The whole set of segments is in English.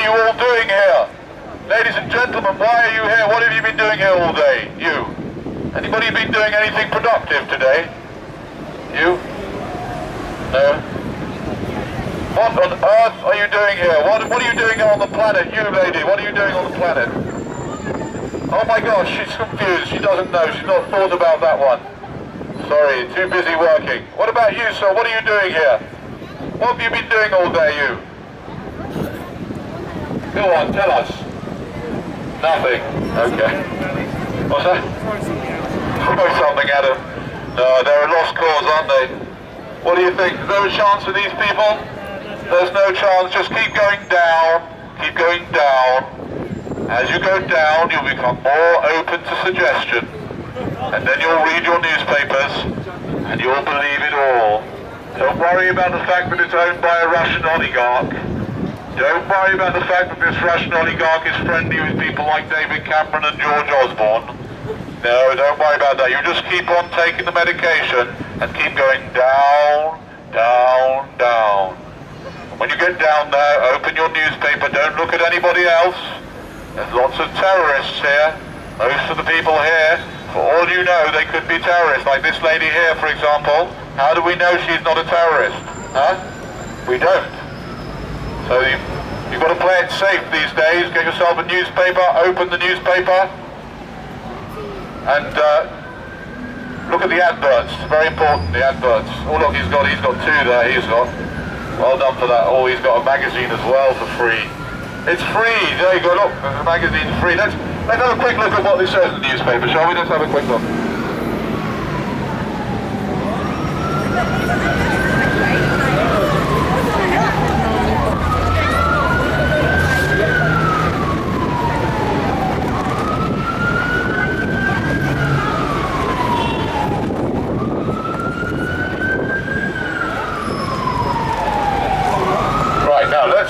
you all doing here? Ladies and gentlemen, why are you here? What have you been doing here all day? You? Anybody been doing anything productive today? You? No? What on earth are you doing here? What are you doing on the planet? You lady, what are you doing on the planet? Oh my gosh, she's confused. She doesn't know. She's not thought about that one. Sorry, too busy working. What about you, sir? What are you doing here? What have you been doing all day, you? Go on, tell us. Nothing. Okay. What's that? Throw something at them. No, they're a lost cause, aren't they? What do you think? Is there a chance for these people? There's no chance. Just keep going down. Keep going down. As you go down, you'll become more open to suggestion. And then you'll read your newspapers, and you'll believe it all. Don't worry about the fact that it's owned by a Russian oligarch. Don't worry about the fact that this Russian oligarch is friendly with people like David Cameron and George Osborne. No, don't worry about that. You just keep on taking the medication and keep going down, down, down. And when you get down there, open your newspaper. Don't look at anybody else. There's lots of terrorists here. Most of the people here, for all you know, they could be terrorists. Like this lady here, for example. How do we know she's not a terrorist? Huh? We don't. So you've got to play it safe these days. Get yourself a newspaper, open the newspaper, and look at the adverts. Very important, the adverts. Oh look, he's got two there, he's got. Well done for that. Oh, he's got a magazine as well for free. It's free, there you go, look, the magazine's free. Let's have a quick look at what this says in the newspaper, shall we? Let's have a quick look.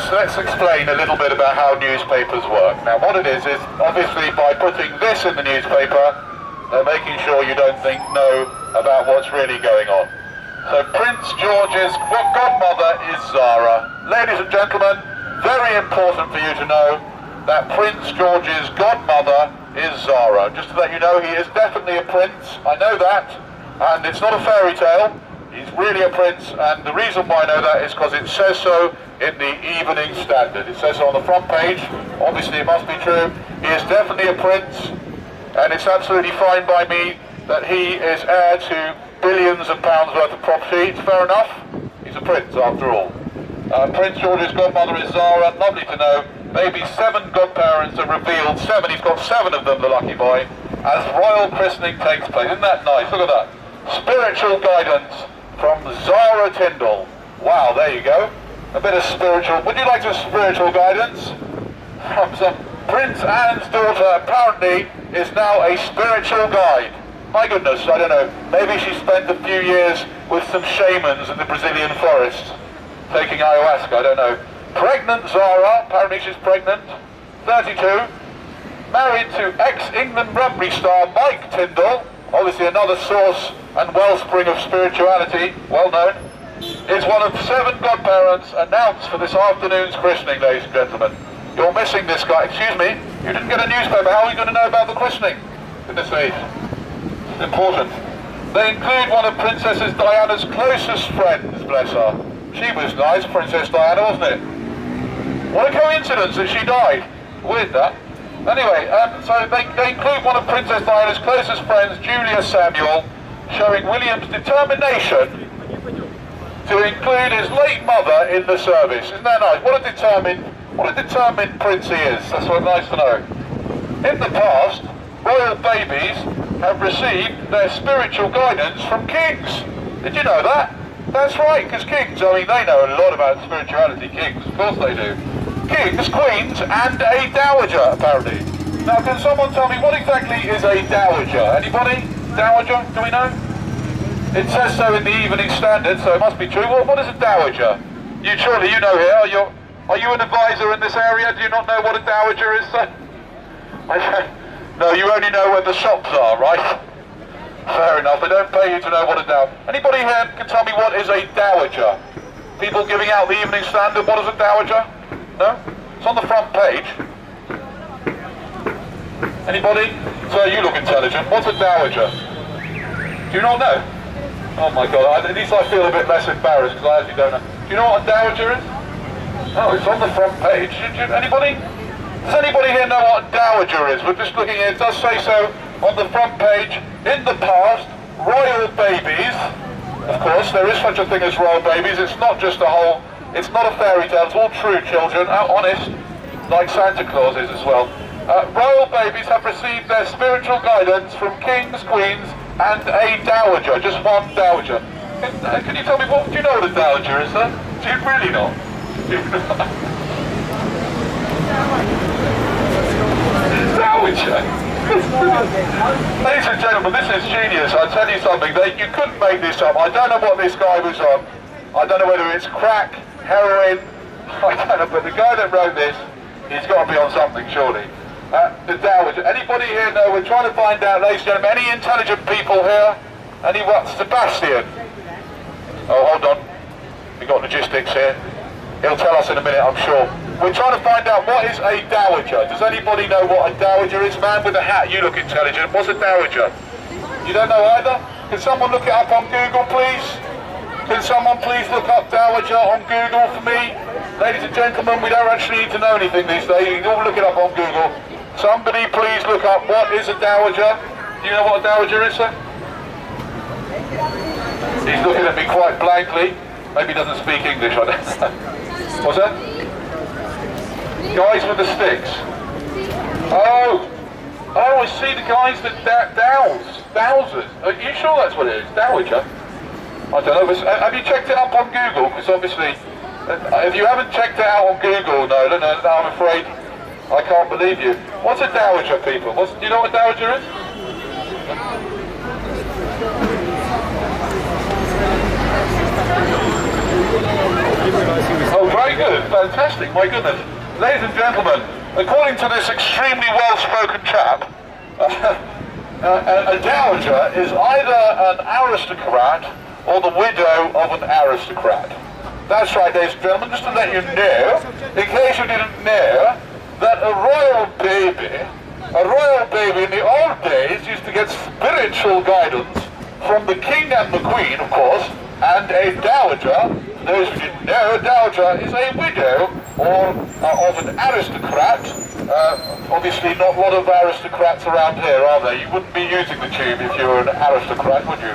Let's explain a little bit about how newspapers work. Now what it is obviously by putting this in the newspaper, they're making sure you don't know about what's really going on. So Prince George's godmother is Zara. Ladies and gentlemen, very important for you to know that Prince George's godmother is Zara. Just to let you know, he is definitely a prince, I know that, and it's not a fairy tale. He's really a prince, and the reason why I know that is because it says so in the Evening Standard. It says so on the front page. Obviously it must be true. He is definitely a prince, and it's absolutely fine by me that he is heir to billions of pounds worth of property. It's fair enough. He's a prince after all. Prince George's godmother is Zara. Lovely to know. Maybe 7 godparents are revealed. 7. He's got 7 of them, the lucky boy. As royal christening takes place. Isn't that nice? Look at that. Spiritual guidance from Zara Tyndall. Wow, there you go. A bit of spiritual. Would you like some spiritual guidance? From some Prince Anne's daughter apparently is now a spiritual guide. My goodness, I don't know. Maybe she spent a few years with some shamans in the Brazilian forests, taking ayahuasca, I don't know. Pregnant Zara, apparently she's pregnant. 32. Married to ex-England rugby star Mike Tyndall. Obviously another source and wellspring of spirituality, well known, is one of 7 godparents announced for this afternoon's christening, ladies and gentlemen. You're missing this guy. Excuse me, you didn't get a newspaper. How are you going to know about the christening? Goodness me. It's important. They include one of Princess Diana's closest friends, bless her. She was nice, Princess Diana, wasn't it? What a coincidence that she died. Weird that. Anyway, so they include one of Princess Diana's closest friends, Julia Samuel, showing William's determination to include his late mother in the service. Isn't that nice? What a determined prince he is. That's what nice to know. In the past, royal babies have received their spiritual guidance from kings. Did you know that? That's right, because kings, I mean, they know a lot about spirituality, kings, of course they do. Kings, queens, and a dowager, apparently. Now, can someone tell me what exactly is a dowager? Anybody? Dowager? Do we know? It says so in the Evening Standard, so it must be true. What is a dowager? Surely you know here. Are you an advisor in this area? Do you not know what a dowager is, sir? No, you only know where the shops are, right? Fair enough. They don't pay you to know what a dowager. Anybody here can tell me what is a dowager? People giving out the Evening Standard. What is a dowager? No? It's on the front page. Anybody? So you look intelligent. What's a dowager? Do you not know? Oh my God, at least I feel a bit less embarrassed because I actually don't know. Do you know what a dowager is? Oh, it's on the front page. Anybody? Does anybody here know what a dowager is? We're just looking here, it does say so on the front page. In the past, royal babies, of course, there is such a thing as royal babies. It's not just it's not a fairy tale, it's all true children, honest, like Santa Claus is as well. Royal babies have received their spiritual guidance from kings, queens, and a dowager, just one dowager. Can you tell me, do you know what a dowager is, sir? Do you really not? Dowager? Ladies and gentlemen, this is genius. I'll tell you something, you couldn't make this up. I don't know what this guy was on. I don't know whether it's crack, heroin, I don't know, but the guy that wrote this, he's got to be on something, surely. The dowager. Anybody here know? We're trying to find out, ladies and gentlemen, any intelligent people here? Sebastian? Oh, hold on. We've got logistics here. He'll tell us in a minute, I'm sure. We're trying to find out what is a dowager. Does anybody know what a dowager is? Man with a hat, you look intelligent. What's a dowager? You don't know either? Can someone look it up on Google, please? Can someone please look up dowager on Google for me? Ladies and gentlemen, we don't actually need to know anything these days. You can all look it up on Google. Somebody please look up what is a dowager. Do you know what a dowager is, sir? He's looking at me quite blankly. Maybe he doesn't speak English, I don't know. What's that? Guys with the sticks. Oh, I see the guys that dowsers. Are you sure that's what it is? Dowager? I don't know. Have you checked it up on Google? Because obviously, if you haven't checked it out on Google, Nolan, I'm afraid I can't believe you. What's a dowager, people? Do you know what a dowager is? Oh, very good. Fantastic. My goodness. Ladies and gentlemen, according to this extremely well-spoken chap, a dowager is either an aristocrat or the widow of an aristocrat. That's right, ladies and gentlemen, just to let you know, in case you didn't know, that a royal baby in the old days used to get spiritual guidance from the king and the queen, of course, and a dowager, those who didn't know, a dowager is a widow or of an aristocrat. Obviously not a lot of aristocrats around here, are there? You wouldn't be using the tube if you were an aristocrat, would you?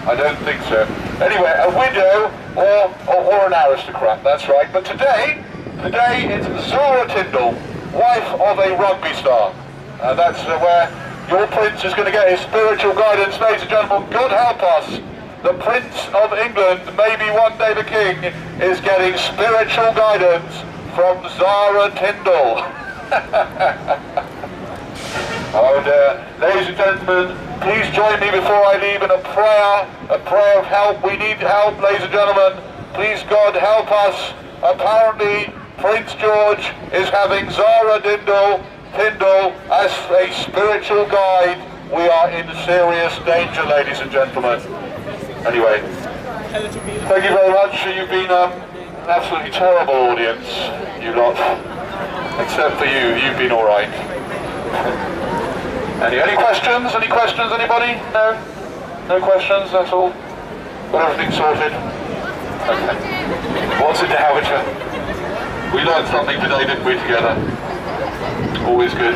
I don't think so. Anyway, a widow or an aristocrat, that's right. But today it's Zora Tyndall, wife of a rugby star. That's where your prince is going to get his spiritual guidance. Ladies and gentlemen, God help us. The Prince of England, maybe one day the King, is getting spiritual guidance from Zora Tyndall. Oh dear. Ladies and gentlemen, please join me before I leave in a prayer of help. We need help, ladies and gentlemen. Please, God, help us. Apparently, Prince George is having Zora Tyndall as a spiritual guide. We are in serious danger, ladies and gentlemen. Anyway, thank you very much. You've been an absolutely terrible audience, you lot. Except for you, you've been alright. Any questions? Any questions, anybody? No? No questions, that's all? Got everything sorted? Okay. What's a dowager? We learned something today, didn't we, together? Always good.